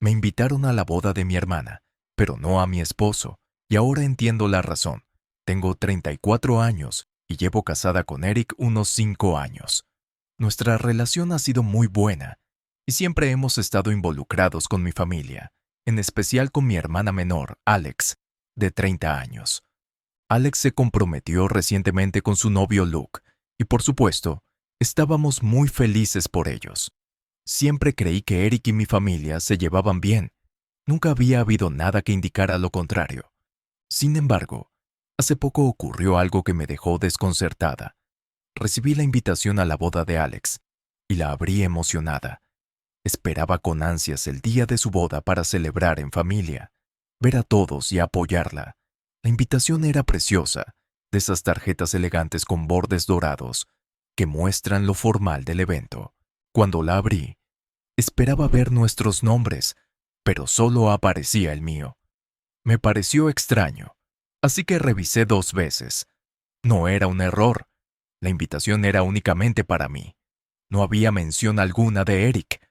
Me invitaron a la boda de mi hermana, pero no a mi esposo, y ahora entiendo la razón. Tengo 34 años y llevo casada con Eric unos 5 años. Nuestra relación ha sido muy buena y siempre hemos estado involucrados con mi familia, en especial con mi hermana menor, Alex, de 30 años. Alex se comprometió recientemente con su novio Luke y, por supuesto, estábamos muy felices por ellos. Siempre creí que Eric y mi familia se llevaban bien. Nunca había habido nada que indicara lo contrario. Sin embargo, hace poco ocurrió algo que me dejó desconcertada. Recibí la invitación a la boda de Alex y la abrí emocionada. Esperaba con ansias el día de su boda para celebrar en familia, ver a todos y apoyarla. La invitación era preciosa, de esas tarjetas elegantes con bordes dorados que muestran lo formal del evento. Cuando la abrí, esperaba ver nuestros nombres, pero solo aparecía el mío. Me pareció extraño, así que revisé 2 veces. No era un error. La invitación era únicamente para mí. No había mención alguna de Eric.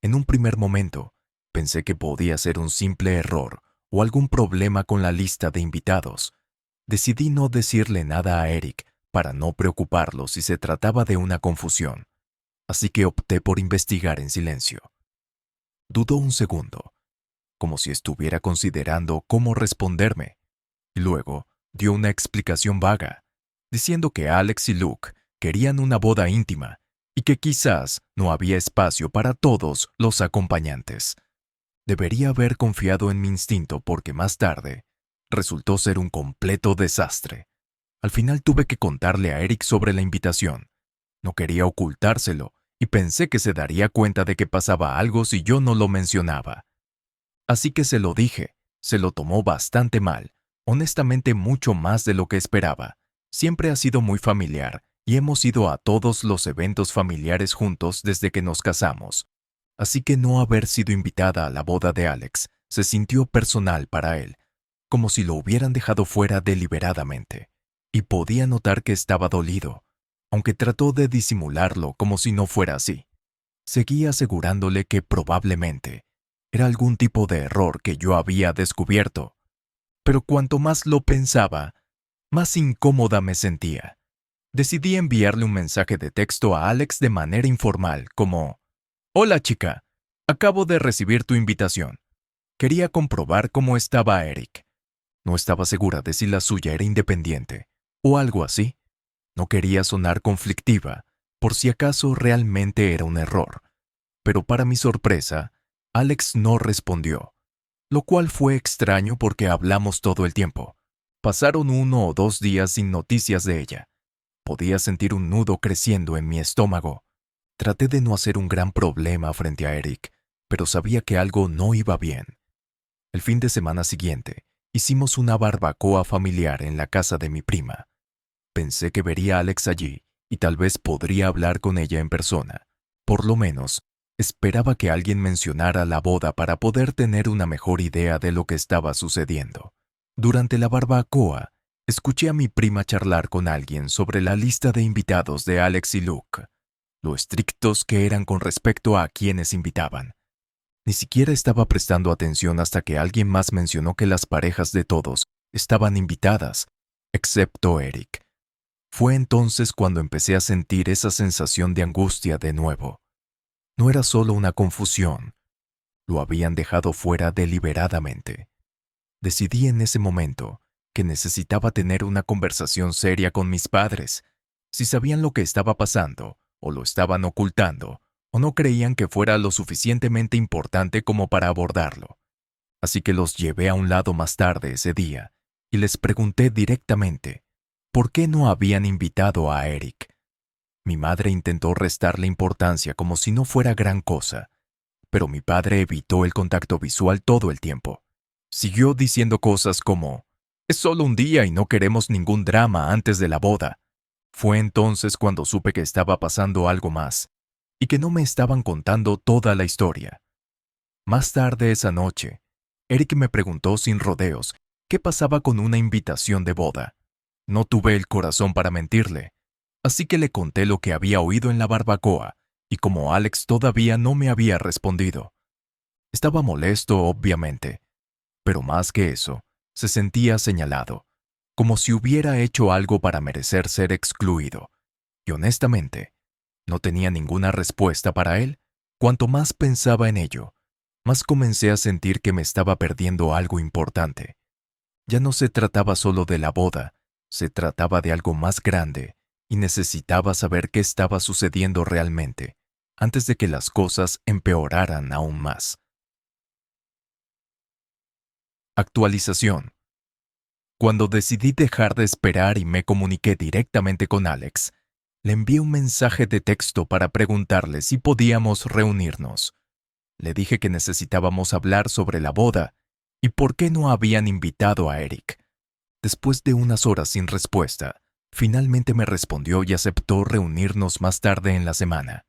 En un primer momento, pensé que podía ser un simple error o algún problema con la lista de invitados. Decidí no decirle nada a Eric para no preocuparlo si se trataba de una confusión, así que opté por investigar en silencio. Dudó un segundo, como si estuviera considerando cómo responderme, y luego dio una explicación vaga, diciendo que Alex y Luke querían una boda íntima y que quizás no había espacio para todos los acompañantes. Debería haber confiado en mi instinto porque más tarde resultó ser un completo desastre. Al final tuve que contarle a Eric sobre la invitación. No quería ocultárselo y pensé que se daría cuenta de que pasaba algo si yo no lo mencionaba. Así que se lo dije. Se lo tomó bastante mal, honestamente mucho más de lo que esperaba. Siempre ha sido muy familiar y hemos ido a todos los eventos familiares juntos desde que nos casamos. Así que no haber sido invitada a la boda de Alex se sintió personal para él, como si lo hubieran dejado fuera deliberadamente. Y podía notar que estaba dolido, aunque trató de disimularlo como si no fuera así. Seguí asegurándole que probablemente era algún tipo de error que yo había descubierto. Pero cuanto más lo pensaba, más incómoda me sentía. Decidí enviarle un mensaje de texto a Alex de manera informal, como: «Hola chica, acabo de recibir tu invitación. Quería comprobar cómo estaba Eric». No estaba segura de si la suya era independiente o algo así. No quería sonar conflictiva, por si acaso realmente era un error. Pero para mi sorpresa, Alex no respondió, lo cual fue extraño porque hablamos todo el tiempo. Pasaron 1 o 2 días sin noticias de ella. Podía sentir un nudo creciendo en mi estómago. Traté de no hacer un gran problema frente a Eric, pero sabía que algo no iba bien. El fin de semana siguiente, hicimos una barbacoa familiar en la casa de mi prima. Pensé que vería a Alex allí y tal vez podría hablar con ella en persona. Por lo menos, esperaba que alguien mencionara la boda para poder tener una mejor idea de lo que estaba sucediendo. Durante la barbacoa, escuché a mi prima charlar con alguien sobre la lista de invitados de Alex y Luke, lo estrictos que eran con respecto a quienes invitaban. Ni siquiera estaba prestando atención hasta que alguien más mencionó que las parejas de todos estaban invitadas, excepto Eric. Fue entonces cuando empecé a sentir esa sensación de angustia de nuevo. No era solo una confusión, lo habían dejado fuera deliberadamente. Decidí en ese momento que necesitaba tener una conversación seria con mis padres. Si sabían lo que estaba pasando, o lo estaban ocultando, o no creían que fuera lo suficientemente importante como para abordarlo. Así que los llevé a un lado más tarde ese día y les pregunté directamente por qué no habían invitado a Eric. Mi madre intentó restarle importancia como si no fuera gran cosa, pero mi padre evitó el contacto visual todo el tiempo. Siguió diciendo cosas como: «Es solo un día y no queremos ningún drama antes de la boda». Fue entonces cuando supe que estaba pasando algo más y que no me estaban contando toda la historia. Más tarde esa noche, Eric me preguntó sin rodeos qué pasaba con una invitación de boda. No tuve el corazón para mentirle, así que le conté lo que había oído en la barbacoa y como Alex todavía no me había respondido. Estaba molesto, obviamente, pero más que eso, se sentía señalado, como si hubiera hecho algo para merecer ser excluido. Y honestamente, no tenía ninguna respuesta para él. Cuanto más pensaba en ello, más comencé a sentir que me estaba perdiendo algo importante. Ya no se trataba solo de la boda, se trataba de algo más grande, y necesitaba saber qué estaba sucediendo realmente, antes de que las cosas empeoraran aún más. Actualización. Cuando decidí dejar de esperar y me comuniqué directamente con Alex, le envié un mensaje de texto para preguntarle si podíamos reunirnos. Le dije que necesitábamos hablar sobre la boda y por qué no habían invitado a Eric. Después de unas horas sin respuesta, finalmente me respondió y aceptó reunirnos más tarde en la semana.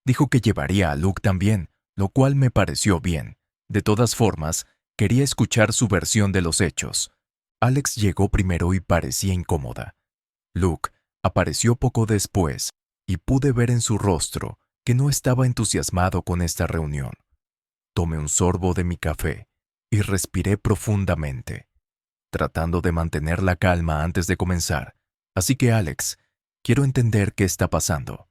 Dijo que llevaría a Luke también, lo cual me pareció bien. De todas formas, quería escuchar su versión de los hechos. Alex llegó primero y parecía incómoda. Luke apareció poco después y pude ver en su rostro que no estaba entusiasmado con esta reunión. Tomé un sorbo de mi café y respiré profundamente, tratando de mantener la calma antes de comenzar. Así que, Alex, quiero entender qué está pasando.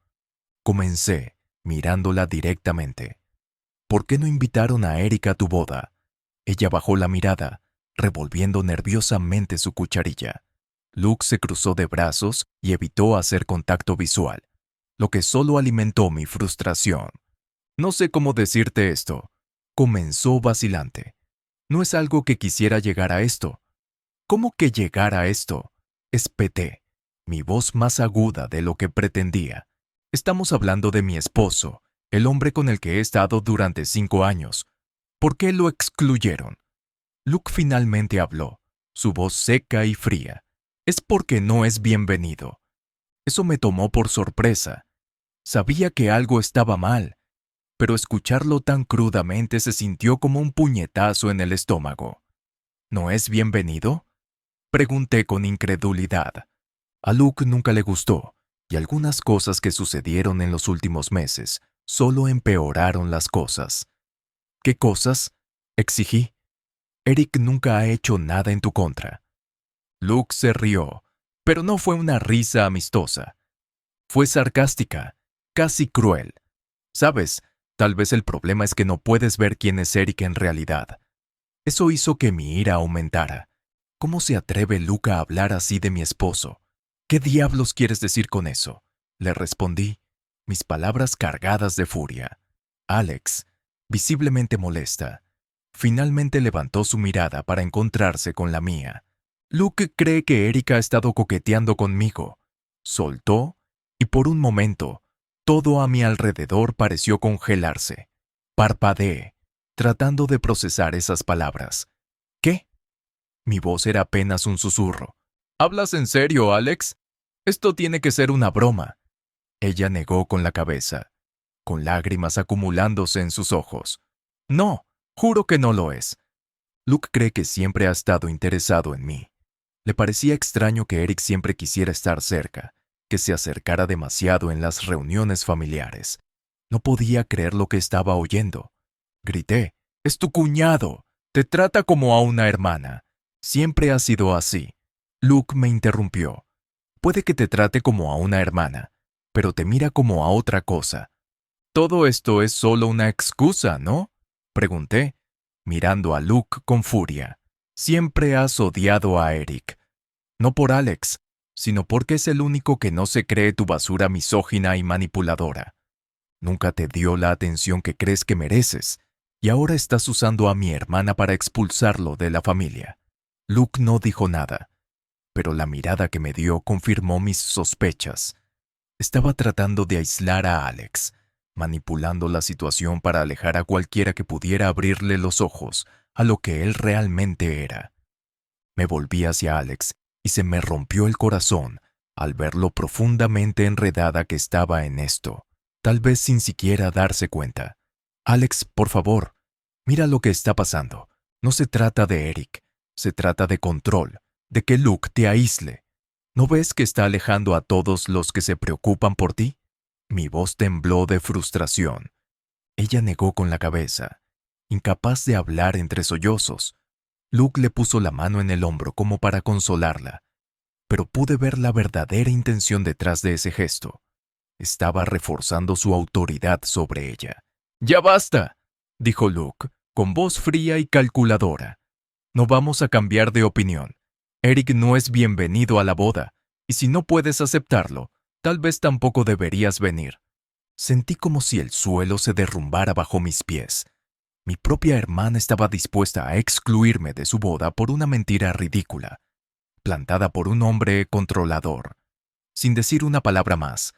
Comencé, mirándola directamente. ¿Por qué no invitaron a Erika a tu boda? Ella bajó la mirada, revolviendo nerviosamente su cucharilla. Luke se cruzó de brazos y evitó hacer contacto visual, lo que solo alimentó mi frustración. No sé cómo decirte esto. Comenzó vacilante. No es algo que quisiera llegar a esto. ¿Cómo que llegar a esto? Espeté, mi voz más aguda de lo que pretendía. Estamos hablando de mi esposo, el hombre con el que he estado durante 5 años. ¿Por qué lo excluyeron? Luke finalmente habló, su voz seca y fría. Es porque no es bienvenido. Eso me tomó por sorpresa. Sabía que algo estaba mal, pero escucharlo tan crudamente se sintió como un puñetazo en el estómago. ¿No es bienvenido? Pregunté con incredulidad. A Luke nunca le gustó, y algunas cosas que sucedieron en los últimos meses solo empeoraron las cosas. ¿Qué cosas? Exigí. Eric nunca ha hecho nada en tu contra. Luke se rió, pero no fue una risa amistosa. Fue sarcástica, casi cruel. ¿Sabes? Tal vez el problema es que no puedes ver quién es Eric en realidad. Eso hizo que mi ira aumentara. ¿Cómo se atreve Luke a hablar así de mi esposo? ¿Qué diablos quieres decir con eso? Le respondí, mis palabras cargadas de furia. Alex, visiblemente molesta, finalmente levantó su mirada para encontrarse con la mía. Luke cree que Erika ha estado coqueteando conmigo. Soltó y por un momento, todo a mi alrededor pareció congelarse. Parpadeé, tratando de procesar esas palabras. ¿Qué? Mi voz era apenas un susurro. ¿Hablas en serio, Alex? Esto tiene que ser una broma. Ella negó con la cabeza, con lágrimas acumulándose en sus ojos. No, juro que no lo es. Luke cree que siempre ha estado interesado en mí. Le parecía extraño que Eric siempre quisiera estar cerca, que se acercara demasiado en las reuniones familiares. No podía creer lo que estaba oyendo. Grité, «¡Es tu cuñado! Te trata como a una hermana. Siempre ha sido así». Luke me interrumpió. «Puede que te trate como a una hermana, pero te mira como a otra cosa». «Todo esto es solo una excusa, ¿no?», pregunté, mirando a Luke con furia. «Siempre has odiado a Eric. No por Alex, sino porque es el único que no se cree tu basura misógina y manipuladora. Nunca te dio la atención que crees que mereces, y ahora estás usando a mi hermana para expulsarlo de la familia». Luke no dijo nada, pero la mirada que me dio confirmó mis sospechas. Estaba tratando de aislar a Alex, manipulando la situación para alejar a cualquiera que pudiera abrirle los ojos a lo que él realmente era. Me volví hacia Alex y se me rompió el corazón al ver lo profundamente enredada que estaba en esto, tal vez sin siquiera darse cuenta. «Alex, por favor, mira lo que está pasando. No se trata de Eric, se trata de control, de que Luke te aísle. ¿No ves que está alejando a todos los que se preocupan por ti?» Mi voz tembló de frustración. Ella negó con la cabeza, incapaz de hablar entre sollozos. Luke le puso la mano en el hombro como para consolarla, pero pude ver la verdadera intención detrás de ese gesto. Estaba reforzando su autoridad sobre ella. «¡Ya basta!», dijo Luke, con voz fría y calculadora. «No vamos a cambiar de opinión. Eric no es bienvenido a la boda, y si no puedes aceptarlo, tal vez tampoco deberías venir». Sentí como si el suelo se derrumbara bajo mis pies. Mi propia hermana estaba dispuesta a excluirme de su boda por una mentira ridícula, plantada por un hombre controlador. Sin decir una palabra más,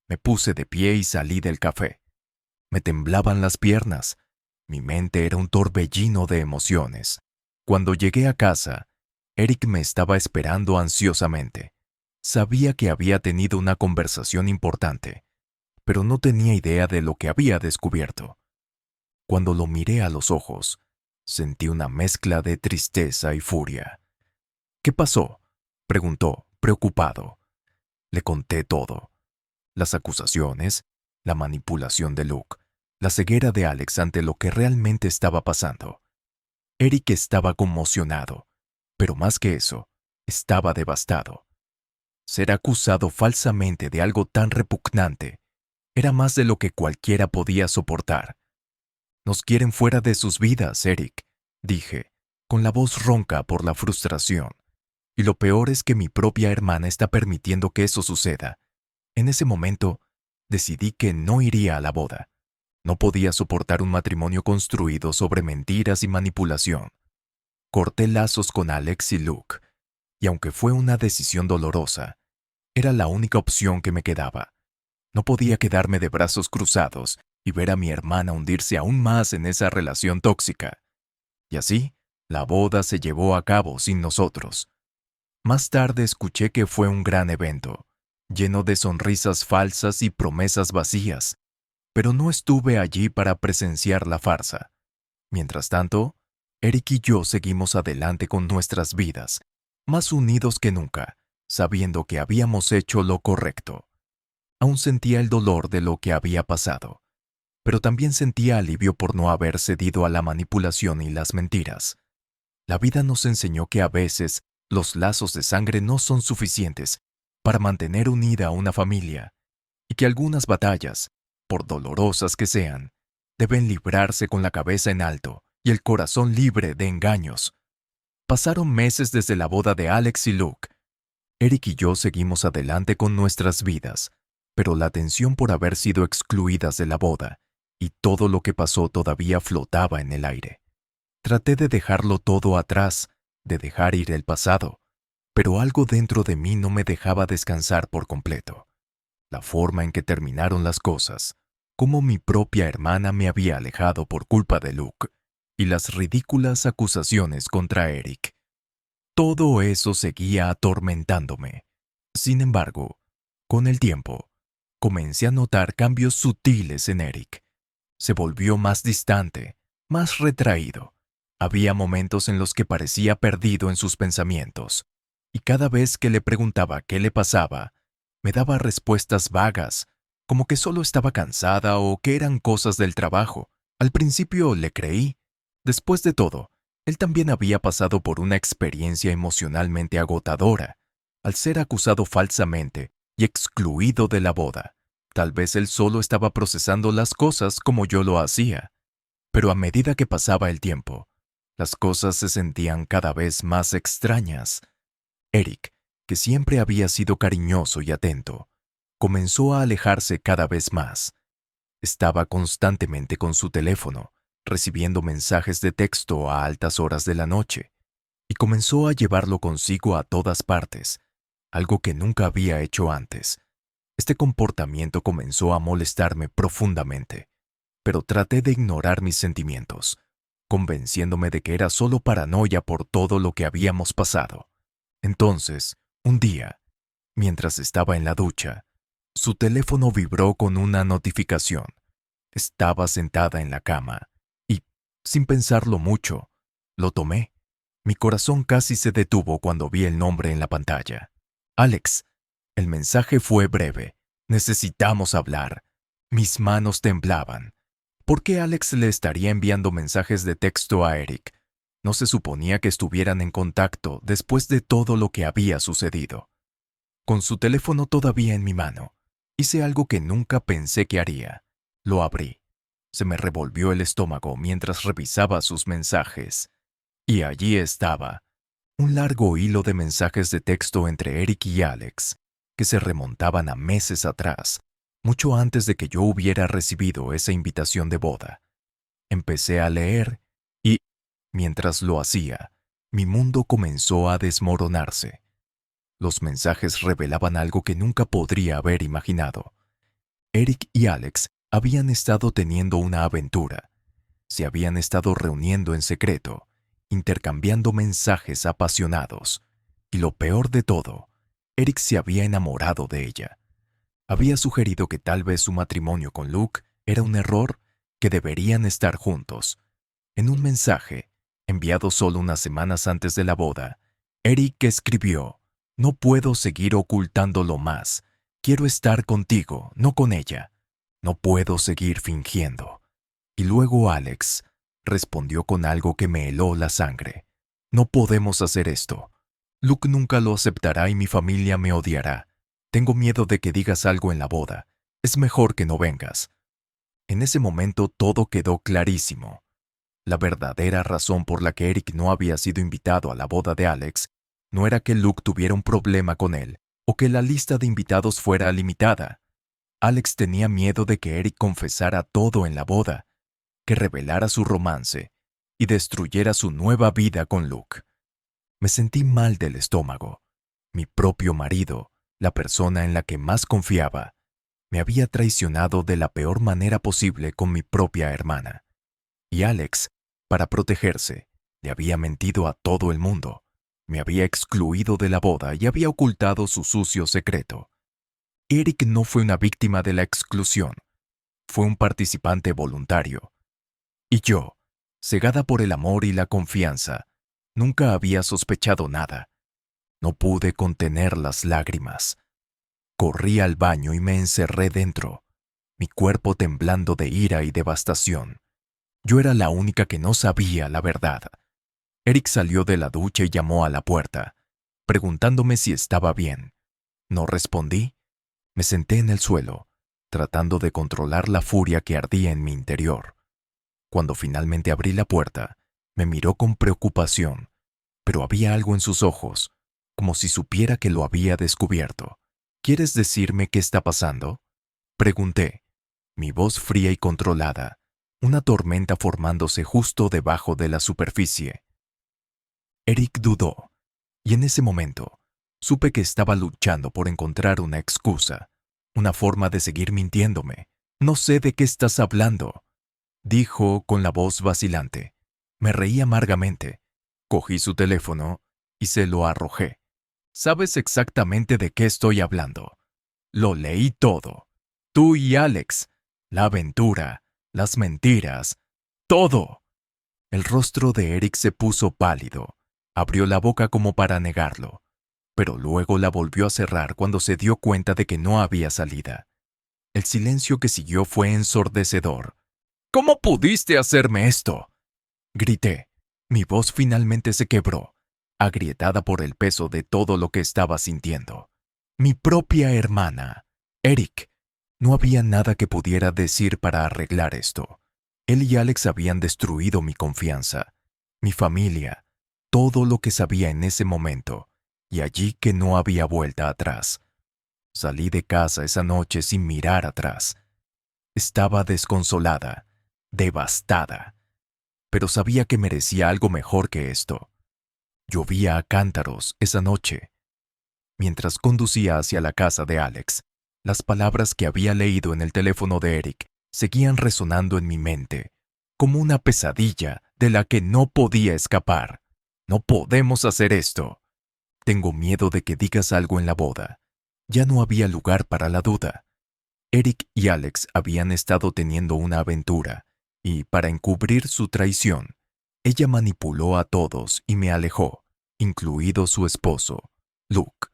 me puse de pie y salí del café. Me temblaban las piernas. Mi mente era un torbellino de emociones. Cuando llegué a casa, Eric me estaba esperando ansiosamente. Sabía que había tenido una conversación importante, pero no tenía idea de lo que había descubierto. Cuando lo miré a los ojos, sentí una mezcla de tristeza y furia. «¿Qué pasó?», preguntó, preocupado. Le conté todo. Las acusaciones, la manipulación de Luke, la ceguera de Alex ante lo que realmente estaba pasando. Eric estaba conmocionado, pero más que eso, estaba devastado. Ser acusado falsamente de algo tan repugnante era más de lo que cualquiera podía soportar. «Nos quieren fuera de sus vidas, Eric», dije, con la voz ronca por la frustración. «Y lo peor es que mi propia hermana está permitiendo que eso suceda». En ese momento, decidí que no iría a la boda. No podía soportar un matrimonio construido sobre mentiras y manipulación. Corté lazos con Alex y Luke, y aunque fue una decisión dolorosa, era la única opción que me quedaba. No podía quedarme de brazos cruzados y ver a mi hermana hundirse aún más en esa relación tóxica. Y así, la boda se llevó a cabo sin nosotros. Más tarde escuché que fue un gran evento, lleno de sonrisas falsas y promesas vacías, pero no estuve allí para presenciar la farsa. Mientras tanto, Eric y yo seguimos adelante con nuestras vidas, más unidos que nunca, sabiendo que habíamos hecho lo correcto. Aún sentía el dolor de lo que había pasado, pero también sentía alivio por no haber cedido a la manipulación y las mentiras. La vida nos enseñó que a veces los lazos de sangre no son suficientes para mantener unida a una familia, y que algunas batallas, por dolorosas que sean, deben librarse con la cabeza en alto y el corazón libre de engaños. Pasaron meses desde la boda de Alex y Luke. Eric y yo seguimos adelante con nuestras vidas, pero la tensión por haber sido excluidas de la boda y todo lo que pasó todavía flotaba en el aire. Traté de dejarlo todo atrás, de dejar ir el pasado, pero algo dentro de mí no me dejaba descansar por completo. La forma en que terminaron las cosas, cómo mi propia hermana me había alejado por culpa de Luke, y las ridículas acusaciones contra Eric. Todo eso seguía atormentándome. Sin embargo, con el tiempo, comencé a notar cambios sutiles en Eric. Se volvió más distante, más retraído. Había momentos en los que parecía perdido en sus pensamientos, y cada vez que le preguntaba qué le pasaba, me daba respuestas vagas, como que solo estaba cansada o que eran cosas del trabajo. Al principio le creí. Después de todo, él también había pasado por una experiencia emocionalmente agotadora, al ser acusado falsamente y excluido de la boda. Tal vez él solo estaba procesando las cosas como yo lo hacía. Pero a medida que pasaba el tiempo, las cosas se sentían cada vez más extrañas. Eric, que siempre había sido cariñoso y atento, comenzó a alejarse cada vez más. Estaba constantemente con su teléfono, recibiendo mensajes de texto a altas horas de la noche, y comenzó a llevarlo consigo a todas partes, algo que nunca había hecho antes. Este comportamiento comenzó a molestarme profundamente, pero traté de ignorar mis sentimientos, convenciéndome de que era solo paranoia por todo lo que habíamos pasado. Entonces, un día, mientras estaba en la ducha, su teléfono vibró con una notificación. Estaba sentada en la cama y, sin pensarlo mucho, lo tomé. Mi corazón casi se detuvo cuando vi el nombre en la pantalla. «Alex». El mensaje fue breve. «Necesitamos hablar». Mis manos temblaban. ¿Por qué Alex le estaría enviando mensajes de texto a Eric? ¿No se suponía que estuvieran en contacto después de todo lo que había sucedido? Con su teléfono todavía en mi mano, hice algo que nunca pensé que haría. Lo abrí. Se me revolvió el estómago mientras revisaba sus mensajes. Y allí estaba, un largo hilo de mensajes de texto entre Eric y Alex, que se remontaban a meses atrás, mucho antes de que yo hubiera recibido esa invitación de boda. Empecé a leer y, mientras lo hacía, mi mundo comenzó a desmoronarse. Los mensajes revelaban algo que nunca podría haber imaginado. Eric y Alex habían estado teniendo una aventura. Se habían estado reuniendo en secreto, intercambiando mensajes apasionados. Y lo peor de todo, Eric se había enamorado de ella. Había sugerido que tal vez su matrimonio con Luke era un error, que deberían estar juntos. En un mensaje, enviado solo unas semanas antes de la boda, Eric escribió: «No puedo seguir ocultándolo más. Quiero estar contigo, no con ella. No puedo seguir fingiendo». Y luego Alex respondió con algo que me heló la sangre. «No podemos hacer esto. Luke nunca lo aceptará y mi familia me odiará. Tengo miedo de que digas algo en la boda. Es mejor que no vengas». En ese momento todo quedó clarísimo. La verdadera razón por la que Eric no había sido invitado a la boda de Alex no era que Luke tuviera un problema con él o que la lista de invitados fuera limitada. Alex tenía miedo de que Eric confesara todo en la boda, que revelara su romance y destruyera su nueva vida con Luke. Me sentí mal del estómago. Mi propio marido, la persona en la que más confiaba, me había traicionado de la peor manera posible con mi propia hermana. Y Alex, para protegerse, le había mentido a todo el mundo. Me había excluido de la boda y había ocultado su sucio secreto. Eric no fue una víctima de la exclusión. Fue un participante voluntario. Y yo, cegada por el amor y la confianza, nunca había sospechado nada. No pude contener las lágrimas. Corrí al baño y me encerré dentro, mi cuerpo temblando de ira y devastación. Yo era la única que no sabía la verdad. Eric salió de la ducha y llamó a la puerta, preguntándome si estaba bien. No respondí. Me senté en el suelo, tratando de controlar la furia que ardía en mi interior. Cuando finalmente abrí la puerta, me miró con preocupación, pero había algo en sus ojos, como si supiera que lo había descubierto. ¿Quieres decirme qué está pasando?, pregunté, mi voz fría y controlada, una tormenta formándose justo debajo de la superficie. Eric dudó, y en ese momento supe que estaba luchando por encontrar una excusa, una forma de seguir mintiéndome. «No sé de qué estás hablando», dijo con la voz vacilante. Me reí amargamente. Cogí su teléfono y se lo arrojé. «Sabes exactamente de qué estoy hablando. Lo leí todo. Tú y Alex, la aventura, las mentiras, todo». El rostro de Eric se puso pálido. Abrió la boca como para negarlo, pero luego la volvió a cerrar cuando se dio cuenta de que no había salida. El silencio que siguió fue ensordecedor. «¿Cómo pudiste hacerme esto?», grité. Mi voz finalmente se quebró, agrietada por el peso de todo lo que estaba sintiendo. Mi propia hermana. Eric. No había nada que pudiera decir para arreglar esto. Él y Alex habían destruido mi confianza, mi familia, todo lo que sabía en ese momento, y allí que no había vuelta atrás. Salí de casa esa noche sin mirar atrás. Estaba desconsolada, devastada, pero sabía que merecía algo mejor que esto. Llovía a cántaros esa noche. Mientras conducía hacia la casa de Alex, las palabras que había leído en el teléfono de Eric seguían resonando en mi mente, como una pesadilla de la que no podía escapar. «No podemos hacer esto. Tengo miedo de que digas algo en la boda». Ya no había lugar para la duda. Eric y Alex habían estado teniendo una aventura, y para encubrir su traición, ella manipuló a todos y me alejó, incluido su esposo, Luke.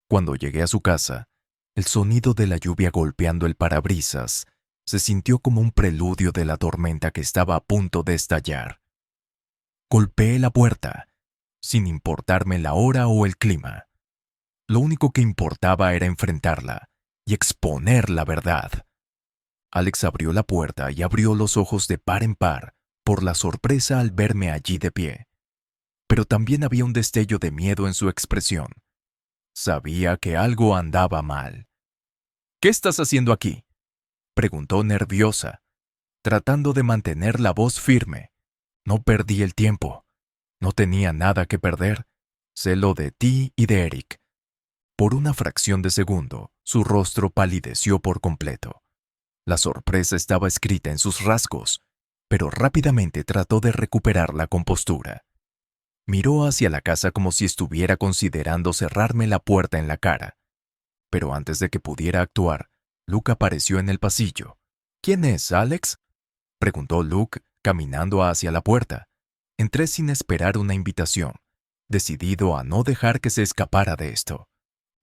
Cuando llegué a su casa, el sonido de la lluvia golpeando el parabrisas se sintió como un preludio de la tormenta que estaba a punto de estallar. Golpeé la puerta, sin importarme la hora o el clima. Lo único que importaba era enfrentarla y exponer la verdad. Alex abrió la puerta y abrió los ojos de par en par por la sorpresa al verme allí de pie. Pero también había un destello de miedo en su expresión. Sabía que algo andaba mal. «¿Qué estás haciendo aquí?», preguntó nerviosa, tratando de mantener la voz firme. No perdí el tiempo. No tenía nada que perder. Sé lo de ti y de Eric. Por una fracción de segundo, su rostro palideció por completo. La sorpresa estaba escrita en sus rasgos, pero rápidamente trató de recuperar la compostura. Miró hacia la casa como si estuviera considerando cerrarme la puerta en la cara. Pero antes de que pudiera actuar, Luke apareció en el pasillo. «¿Quién es, Alex?», preguntó Luke, caminando hacia la puerta. Entré sin esperar una invitación, decidido a no dejar que se escapara de esto.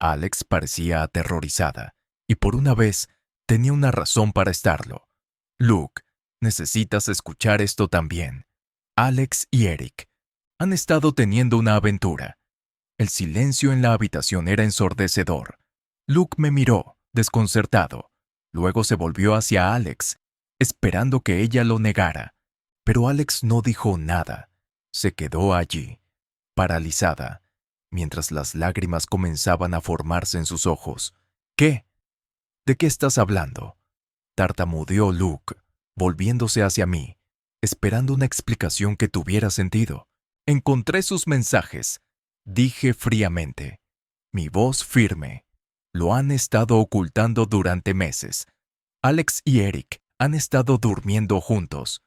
Alex parecía aterrorizada, y por una vez tenía una razón para estarlo. «Luke, necesitas escuchar esto también. Alex y Eric han estado teniendo una aventura». El silencio en la habitación era ensordecedor. Luke me miró, desconcertado. Luego se volvió hacia Alex, esperando que ella lo negara. Pero Alex no dijo nada. Se quedó allí, paralizada, mientras las lágrimas comenzaban a formarse en sus ojos. «¿Qué? ¿De qué estás hablando?», tartamudeó Luke, volviéndose hacia mí, esperando una explicación que tuviera sentido. «Encontré sus mensajes», dije fríamente, mi voz firme. «Lo han estado ocultando durante meses. Alex y Eric han estado durmiendo juntos».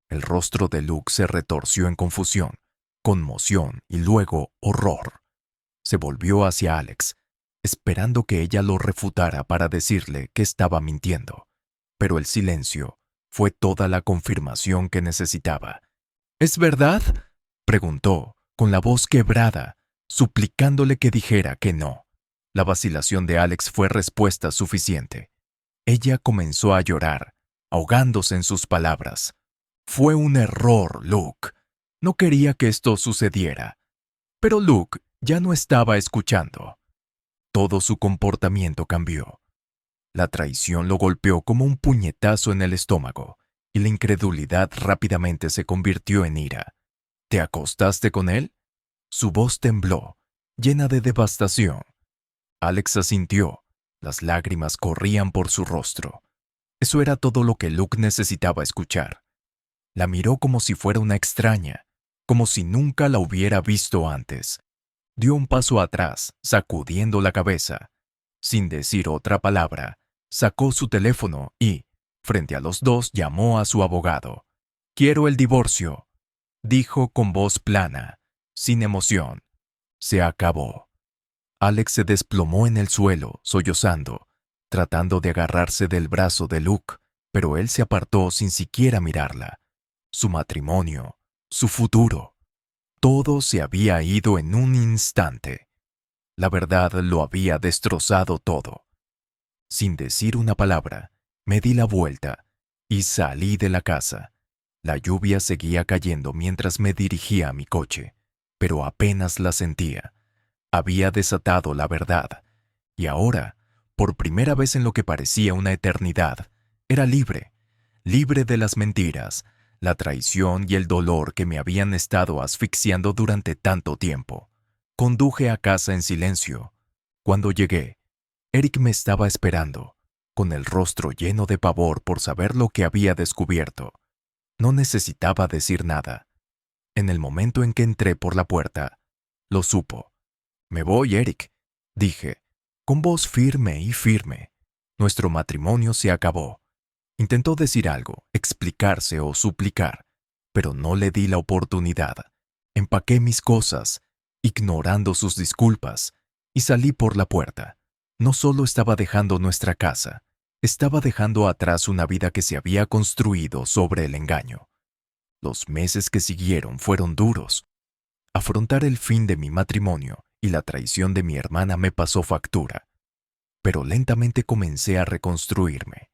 El rostro de Luke se retorció en confusión, conmoción y luego horror. Se volvió hacia Alex, esperando que ella lo refutara para decirle que estaba mintiendo. Pero el silencio fue toda la confirmación que necesitaba. «¿Es verdad?», preguntó, con la voz quebrada, suplicándole que dijera que no. La vacilación de Alex fue respuesta suficiente. Ella comenzó a llorar, ahogándose en sus palabras. «Fue un error, Luke. No quería que esto sucediera». Pero Luke ya no estaba escuchando. Todo su comportamiento cambió. La traición lo golpeó como un puñetazo en el estómago, y la incredulidad rápidamente se convirtió en ira. «¿Te acostaste con él?». Su voz tembló, llena de devastación. Alex asintió. Las lágrimas corrían por su rostro. Eso era todo lo que Luke necesitaba escuchar. La miró como si fuera una extraña, como si nunca la hubiera visto antes. Dio un paso atrás, sacudiendo la cabeza. Sin decir otra palabra, sacó su teléfono y, frente a los dos, llamó a su abogado. «Quiero el divorcio», dijo con voz plana, sin emoción. Se acabó. Alex se desplomó en el suelo, sollozando, tratando de agarrarse del brazo de Luke, pero él se apartó sin siquiera mirarla. Su matrimonio, su futuro, todo se había ido en un instante. La verdad lo había destrozado todo. Sin decir una palabra, me di la vuelta y salí de la casa. La lluvia seguía cayendo mientras me dirigía a mi coche, pero apenas la sentía. Había desatado la verdad, y ahora, por primera vez en lo que parecía una eternidad, era libre, libre de las mentiras, la traición y el dolor que me habían estado asfixiando durante tanto tiempo. Conduje a casa en silencio. Cuando llegué, Eric me estaba esperando, con el rostro lleno de pavor por saber lo que había descubierto. No necesitaba decir nada. En el momento en que entré por la puerta, lo supo. «Me voy, Eric», dije, con voz firme y firme. Nuestro matrimonio se acabó. Intentó decir algo, explicarse o suplicar, pero no le di la oportunidad. Empaqué mis cosas, ignorando sus disculpas, y salí por la puerta. No solo estaba dejando nuestra casa, estaba dejando atrás una vida que se había construido sobre el engaño. Los meses que siguieron fueron duros. Afrontar el fin de mi matrimonio y la traición de mi hermana me pasó factura, pero lentamente comencé a reconstruirme.